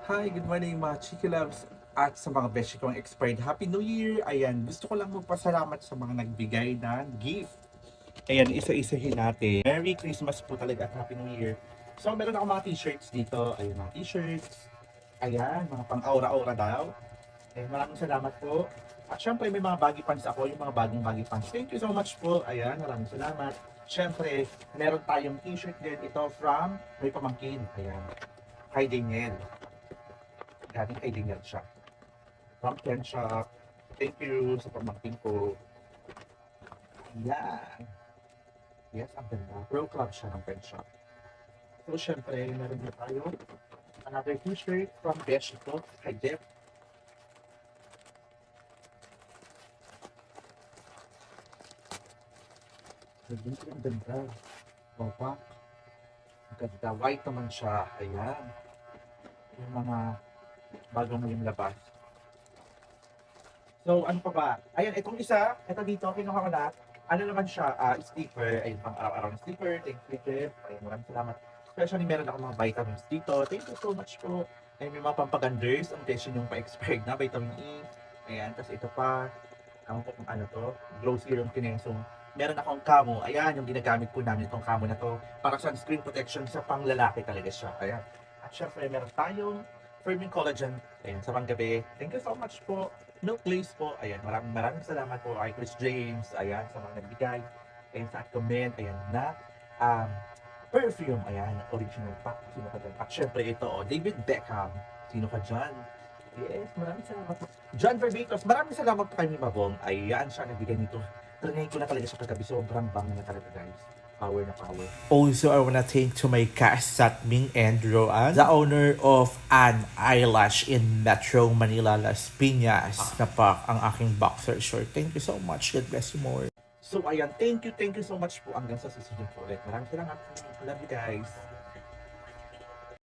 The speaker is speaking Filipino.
Hi, good morning mga Chiki Loves at sa mga beshi kong expired. Happy New Year! Ayan, gusto ko lang magpasalamat sa mga nagbigay ng gift. Ayan, isa-isahin natin. Merry Christmas po talaga at Happy New Year. So, meron ako mga t-shirts dito. Ayan, mga t-shirts. Ayan, mga pang-aura-aura daw. Ayan, maraming salamat po. At syempre, may mga baggy pants ako, yung mga bagong baggy pants. Thank you so much po. Ayan, maraming salamat. Syempre, meron tayong t-shirt din ito from may pamangkin. Ayan, kay Daniel. Galing kay Daniel siya. From Ken Shop. Thank you sa pamangkin ko. Yan. Yes, ang ganda. Pro Club siya ng Ken Shop. So, syempre, meron din tayo another t-shirt from Beshi ko kay Deb. Ang ganda. Baba. Ang ganda. White naman siya. Ayan. Yung mga bago mo yung labas. So, ano pa ba? Ayan, itong isa, ito dito, kinuha ko na. Ano naman siya, sticker. Ayun, pang araw-araw na sticker. Thank you, Jeff. Ayun, maraming salamat. Especially, meron ako mga vitamins dito. Thank you so much po. Ayun, may mga pampaganders. Ang testion yung pa-expired na, vitamin E. Ayan, tapos ito pa. Ewan ko kung ano to. Glow Serum Kinesong. Meron akong camo. Ayan, yung ginagamit po namin itong camo na to. Para sunscreen protection sa panglalaki talaga siya. Ayan. At syempre, meron tayong Firming Collagen. Ayan, sa panggabi. Thank you so much po. Milk Glaze po. Ayan, maraming salamat po kay Chris James. Ayan, sa mga nagbigay. Ayan, sa comment. Ayan, na um, perfume. Ayan, original pack. Sino ka dyan? At syempre ito, David Beckham. Sino ka dyan? Yes, maraming salamat po. John Verbitos, maraming salamat po kay Mabong. Ayan siya, nagbigay nito. Trinay ko na talaga siya kagabi. Sobrang bang na talaga, guys. Power na power. Also, I wanna thank to my cast Satming and Roan, the owner of An Eyelash in Metro Manila, Las Piñas. Napak ang aking boxer short. Thank you so much. God bless you more. So, ayan, thank you so much po. Hanggang sa susunod po ulit. Maraming salamat. Love you guys.